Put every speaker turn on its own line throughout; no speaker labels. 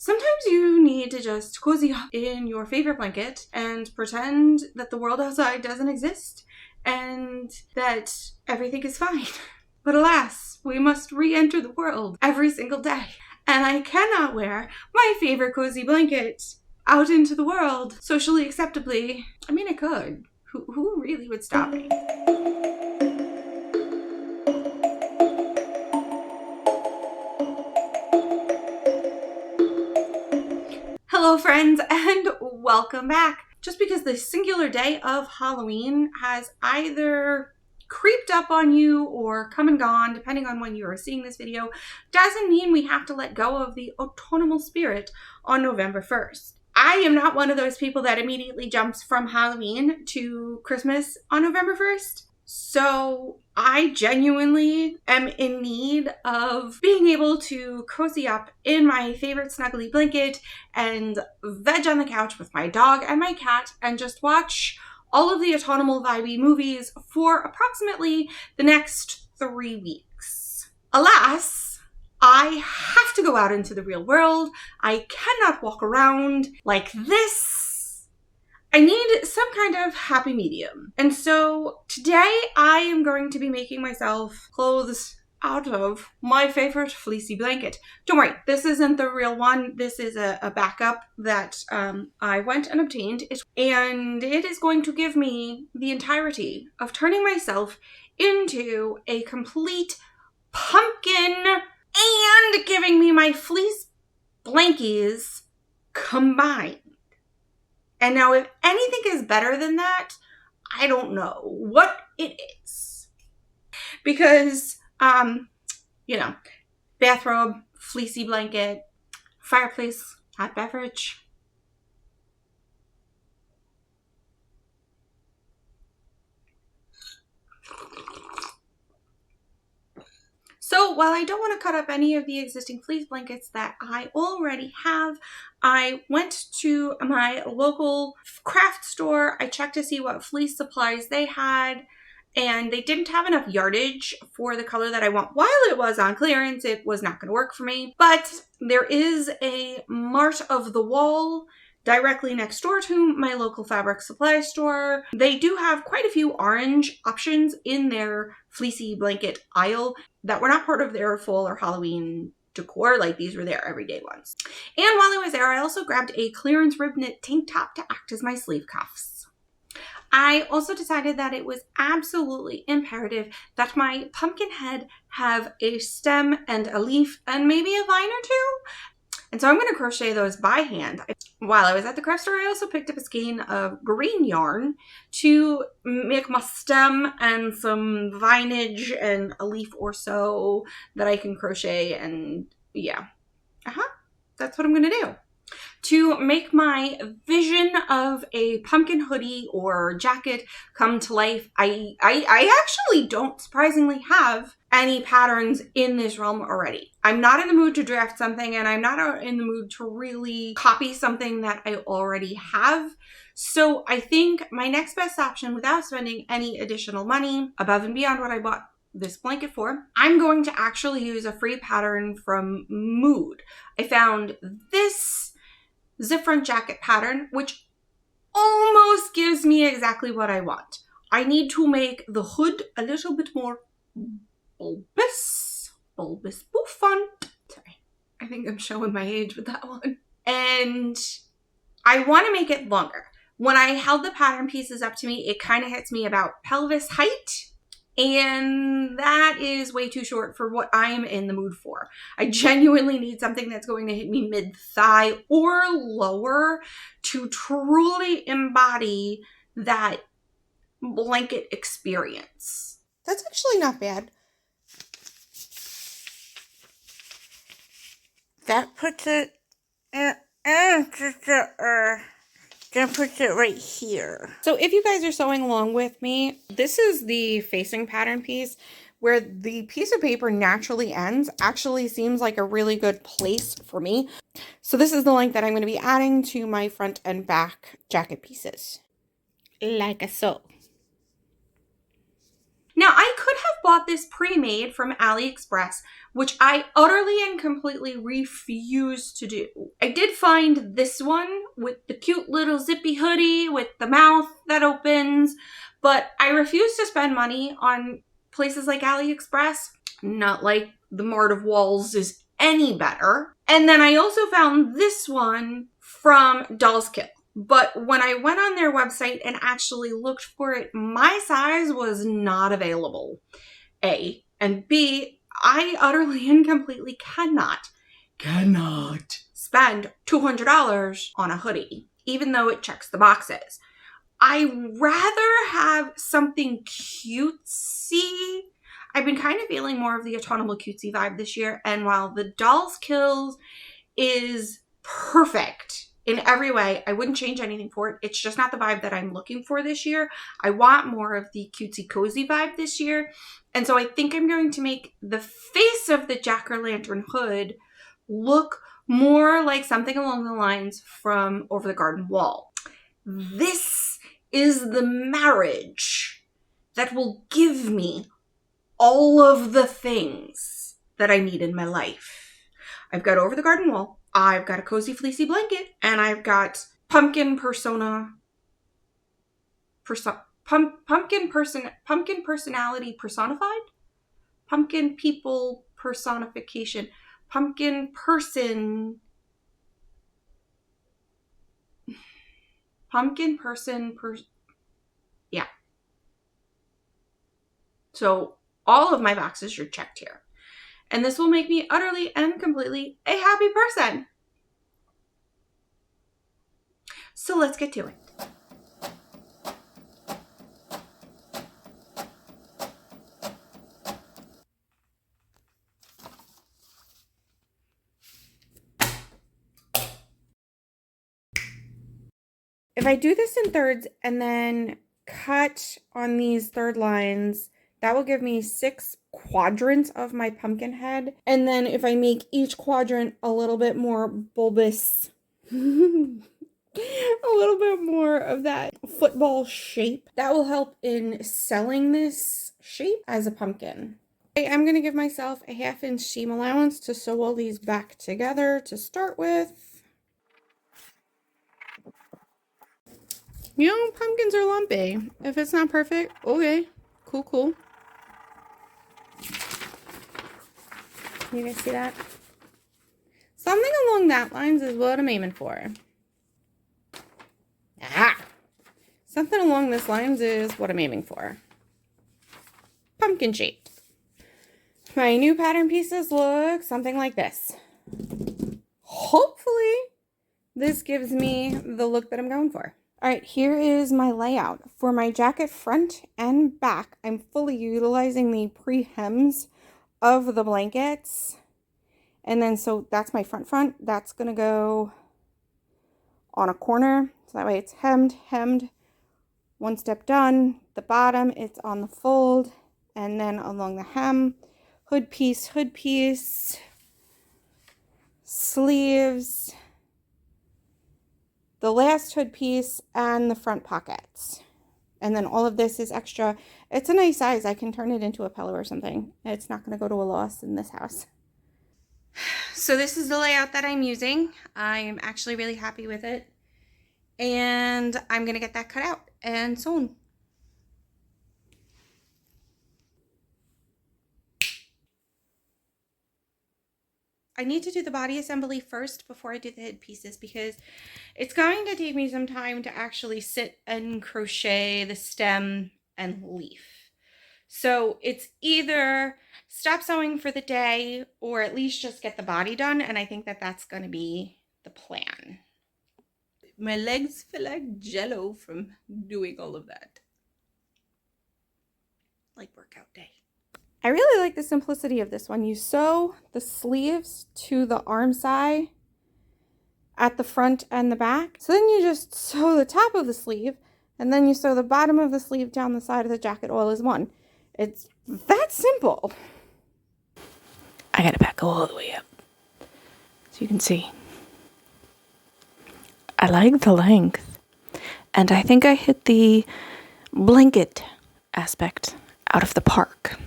Sometimes you need to just cozy up in your favorite blanket and pretend that the world outside doesn't exist and that everything is fine. But alas, we must re-enter the world every single day. And I cannot wear my favorite cozy blanket out into the world socially acceptably. I mean, I could. Who really would stop me? Hello friends, and welcome back. Just because the singular day of Halloween has either creeped up on you or come and gone, depending on when you are seeing this video, doesn't mean we have to let go of the autumnal spirit on November 1st. I am not one of those people that immediately jumps from Halloween to Christmas on November 1st. So I genuinely am in need of being able to cozy up in my favorite snuggly blanket and veg on the couch with my dog and my cat and just watch all of the autumnal vibey movies for approximately the next 3 weeks. Alas, I have to go out into the real world. I cannot walk around like this. I need some kind of happy medium. And so today I am going to be making myself clothes out of my favorite fleecy blanket. Don't worry, this isn't the real one. This is a backup that I went and obtained. And it is going to give me the entirety of turning myself into a complete pumpkin and giving me my fleece blankies combined. And now if anything is better than that, I don't know what it is. Because, bathrobe, fleecy blanket, fireplace, hot beverage. So while I don't want to cut up any of the existing fleece blankets that I already have, I went to my local craft store. I checked to see what fleece supplies they had, and they didn't have enough yardage for the color that I want. While it was on clearance, it was not going to work for me. But there is a Mart of the Wall directly next door to my local fabric supply store. They do have quite a few orange options in their fleecy blanket aisle that were not part of their fall or Halloween decor. Like, these were their everyday ones. And while I was there, I also grabbed a clearance rib knit tank top to act as my sleeve cuffs. I also decided that it was absolutely imperative that my pumpkin head have a stem and a leaf and maybe a vine or two. And so I'm going to crochet those by hand. While I was at the craft store, I also picked up a skein of green yarn to make my stem and some vinage and a leaf or so that I can crochet. And yeah, that's what I'm going to do. To make my vision of a pumpkin hoodie or jacket come to life, I actually don't surprisingly have any patterns in this realm already. I'm not in the mood to draft something, and I'm not in the mood to really copy something that I already have. So I think my next best option, without spending any additional money above and beyond what I bought this blanket for, I'm going to actually use a free pattern from Mood. I found this zip front jacket pattern, which almost gives me exactly what I want. I need to make the hood a little bit more bulbous bouffant. Sorry, I think I'm showing my age with that one. And I want to make it longer. When I held the pattern pieces up to me, it kind of hits me about pelvis height. And that is way too short for what I am in the mood for. I genuinely need something that's going to hit me mid-thigh or lower to truly embody that blanket experience.
That's actually not bad. That puts it, gonna put it right here.
So if you guys are sewing along with me, this is the facing pattern piece where the piece of paper naturally ends. Actually seems like a really good place for me. So this is the length that I'm going to be adding to my front and back jacket pieces. Like so. Now I could have have bought this pre-made from AliExpress, which I utterly and completely refuse to do. I did find this one with the cute little zippy hoodie with the mouth that opens, but I refuse to spend money on places like AliExpress. Not like the Mart of Walls is any better. And then I also found this one from Dolls Kill. But when I went on their website and actually looked for it, my size was not available. A. And B, I utterly and completely cannot spend $200 on a hoodie, even though it checks the boxes. I rather have something cutesy. I've been kind of feeling more of the autumnal cutesy vibe this year, and while the Dolls Kills is perfect in every way, I wouldn't change anything for it. It's just not the vibe that I'm looking for this year. I want more of the cutesy cozy vibe this year. And so I think I'm going to make the face of the jack-o'-lantern hood look more like something along the lines from Over the Garden Wall. This is the marriage that will give me all of the things that I need in my life. I've got Over the Garden Wall, I've got a cozy fleecy blanket, and I've got pumpkin personality personified? Pumpkin people personification. Yeah. So all of my boxes are checked here. And this will make me utterly and completely a happy person. So let's get to it. If I do this in thirds and then cut on these third lines, that will give me 6 quadrants of my pumpkin head. And then if I make each quadrant a little bit more bulbous, a little bit more of that football shape, that will help in selling this shape as a pumpkin. I'm going to give myself a 1/2 inch seam allowance to sew all these back together to start with. You know, pumpkins are lumpy. If it's not perfect, okay. Cool. You guys see that? Something along that lines is what I'm aiming for. Something along this lines is what I'm aiming for. Pumpkin shaped. My new pattern pieces look something like this. Hopefully, this gives me the look that I'm going for. All right, here is my layout. For my jacket front and back, I'm fully utilizing the pre-hems of the blankets. And then, so that's my front. That's going to go on a corner. So that way it's hemmed. One step done. The bottom, it's on the fold. And then along the hem, hood piece, sleeves, the last hood piece, and the front pockets. And then all of this is extra. It's a nice size. I can turn it into a pillow or something. It's not going to go to a loss in this house. So this is the layout that I'm using. I'm actually really happy with it. And I'm going to get that cut out and sewn. I need to do the body assembly first before I do the head pieces because it's going to take me some time to actually sit and crochet the stem and leaf. So it's either stop sewing for the day or at least just get the body done, and I think that that's going to be the plan. My legs feel like jello from doing all of that. Like workout day. I really like the simplicity of this one. You sew the sleeves to the arm side at the front and the back. So then you just sew the top of the sleeve and then you sew the bottom of the sleeve down the side of the jacket all as one. It's that simple. I gotta back all the way up so you can see. I like the length, and I think I hit the blanket aspect out of the park.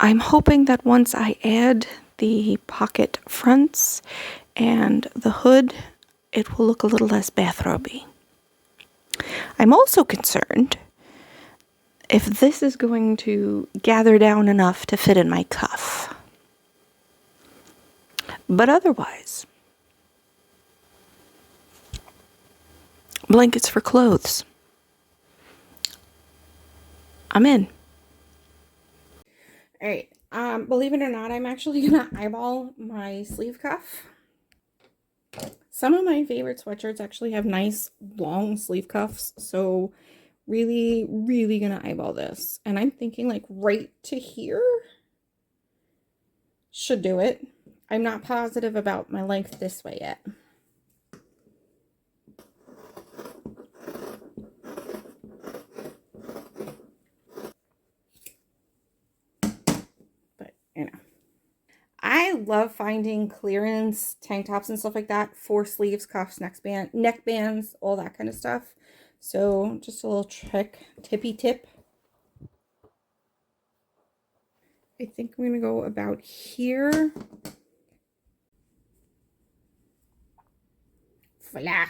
I'm hoping that once I add the pocket fronts and the hood, it will look a little less bathrobe-y. I'm also concerned if this is going to gather down enough to fit in my cuff. But otherwise, blankets for clothes. I'm in. All right. Believe it or not, I'm actually gonna eyeball my sleeve cuff. Some of my favorite sweatshirts actually have nice long sleeve cuffs, so really, really gonna eyeball this. And I'm thinking like right to here should do it. I'm not positive about my length this way yet. But, you know. I love finding clearance tank tops and stuff like that for sleeves, cuffs, neck bands, all that kind of stuff. So just a little trick, tippy tip. I think I'm going to go about here. Voila.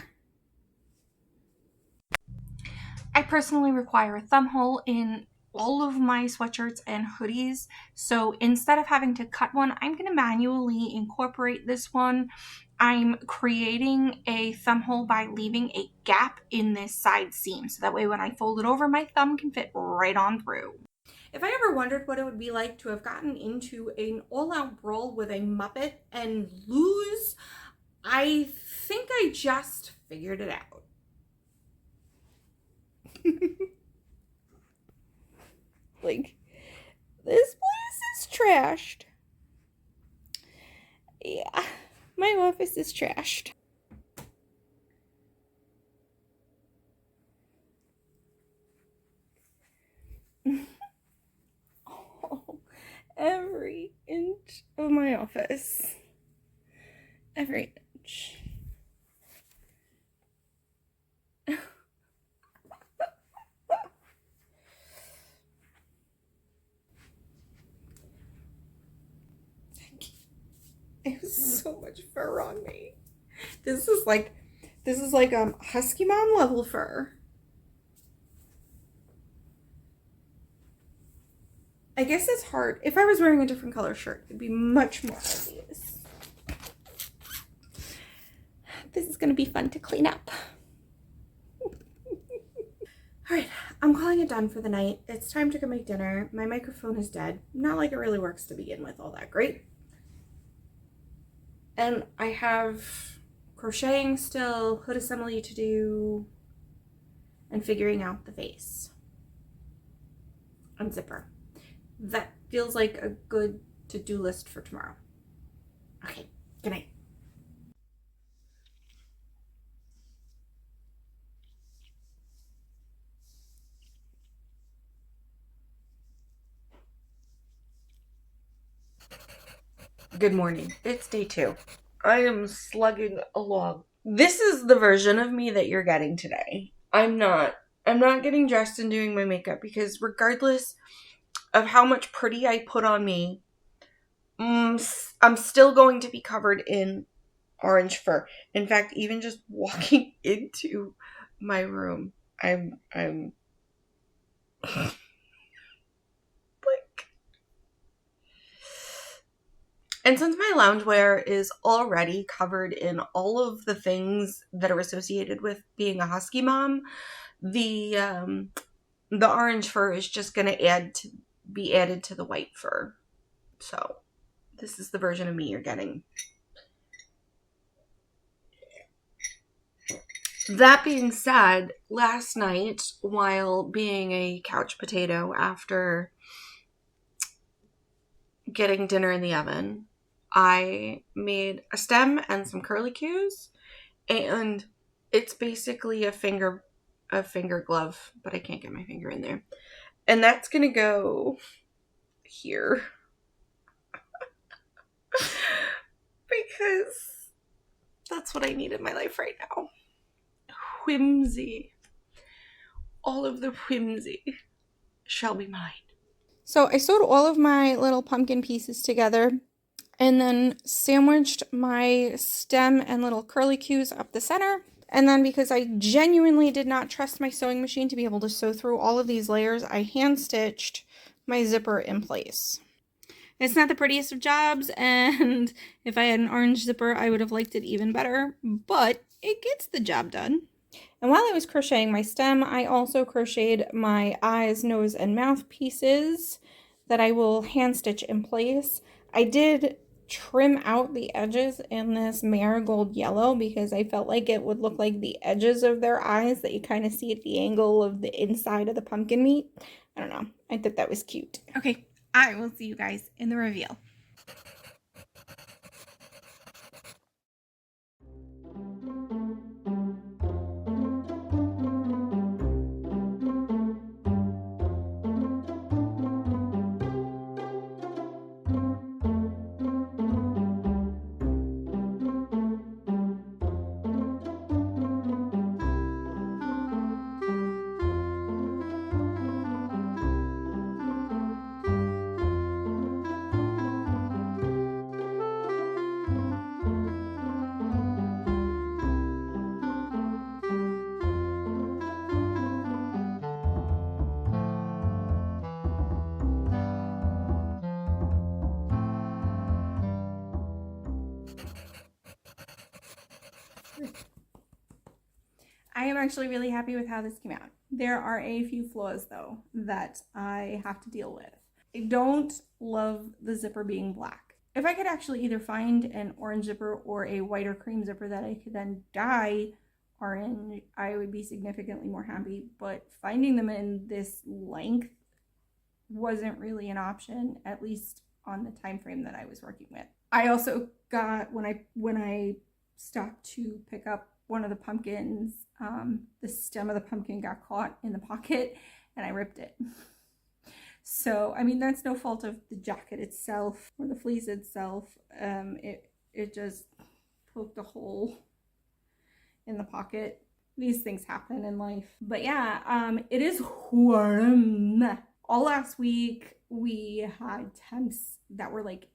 I personally require a thumb hole in all of my sweatshirts and hoodies. So instead of having to cut one, I'm going to manually incorporate this one. I'm creating a thumb hole by leaving a gap in this side seam. So that way when I fold it over, my thumb can fit right on through. If I ever wondered what it would be like to have gotten into an all-out brawl with a Muppet and lose, I think I just figured it out. Like, this place is trashed. Yeah, my office is trashed. Oh, every inch of my office. Every inch. I have so much fur on me. This is like husky mom level fur. I guess it's hard. If I was wearing a different color shirt, it'd be much more obvious. This is gonna be fun to clean up. All right, I'm calling it done for the night. It's time to go make dinner. My microphone is dead. Not like it really works to begin with, all that great. And I have crocheting still, hood assembly to do, and figuring out the face and zipper. That feels like a good to-do list for tomorrow. Okay, good night. Good morning. It's day 2. I am slugging along. This is the version of me that you're getting today. I'm not getting dressed and doing my makeup because regardless of how much pretty I put on me, I'm still going to be covered in orange fur. In fact, even just walking into my room, I'm like, and since my loungewear is already covered in all of the things that are associated with being a husky mom, the orange fur is just going to be added to the white fur. So this is the version of me you're getting. That being said, last night, while being a couch potato after getting dinner in the oven, I made a stem and some curlicues, and it's basically a finger glove, but I can't get my finger in there. And that's gonna go here. Because that's what I need in my life right now. Whimsy. All of the whimsy shall be mine. So I sewed all of my little pumpkin pieces together and then sandwiched my stem and little curlicues up the center. And then because I genuinely did not trust my sewing machine to be able to sew through all of these layers, I hand stitched my zipper in place. It's not the prettiest of jobs, and if I had an orange zipper, I would have liked it even better, but it gets the job done. And while I was crocheting my stem, I also crocheted my eyes, nose, and mouth pieces that I will hand stitch in place. I did trim out the edges in this marigold yellow because I felt like it would look like the edges of their eyes that you kind of see at the angle of the inside of the pumpkin meat. I don't know. I thought that was cute. Okay, I will see you guys in the reveal. I am actually really happy with how this came out. There are a few flaws though that I have to deal with. I don't love the zipper being black. If I could actually either find an orange zipper or a white or cream zipper that I could then dye orange, I would be significantly more happy, but finding them in this length wasn't really an option, at least on the time frame that I was working with. I also got, when I stopped to pick up one of the pumpkins, the stem of the pumpkin got caught in the pocket and I ripped it. So, I mean, that's no fault of the jacket itself or the fleece itself. It just poked a hole in the pocket. These things happen in life. But yeah, it is warm. All last week we had temps that were like,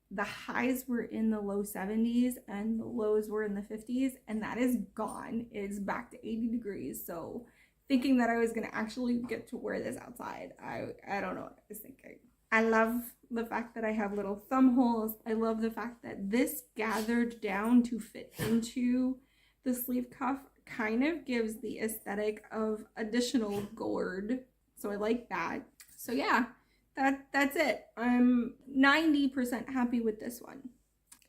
the highs were in the low 70s and the lows were in the 50s, and that is gone. It's back to 80 degrees. So thinking that I was gonna actually get to wear this outside, I don't know what I was thinking. I love the fact that I have little thumb holes. I love the fact that this gathered down to fit into the sleeve cuff kind of gives the aesthetic of additional gourd. So I like that. So yeah, that's it. I'm 90% happy with this one.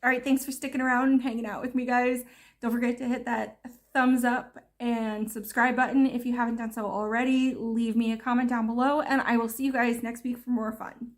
All right, thanks for sticking around and hanging out with me, guys. Don't forget to hit that thumbs up and subscribe button if you haven't done so already. Leave me a comment down below, and I will see you guys next week for more fun.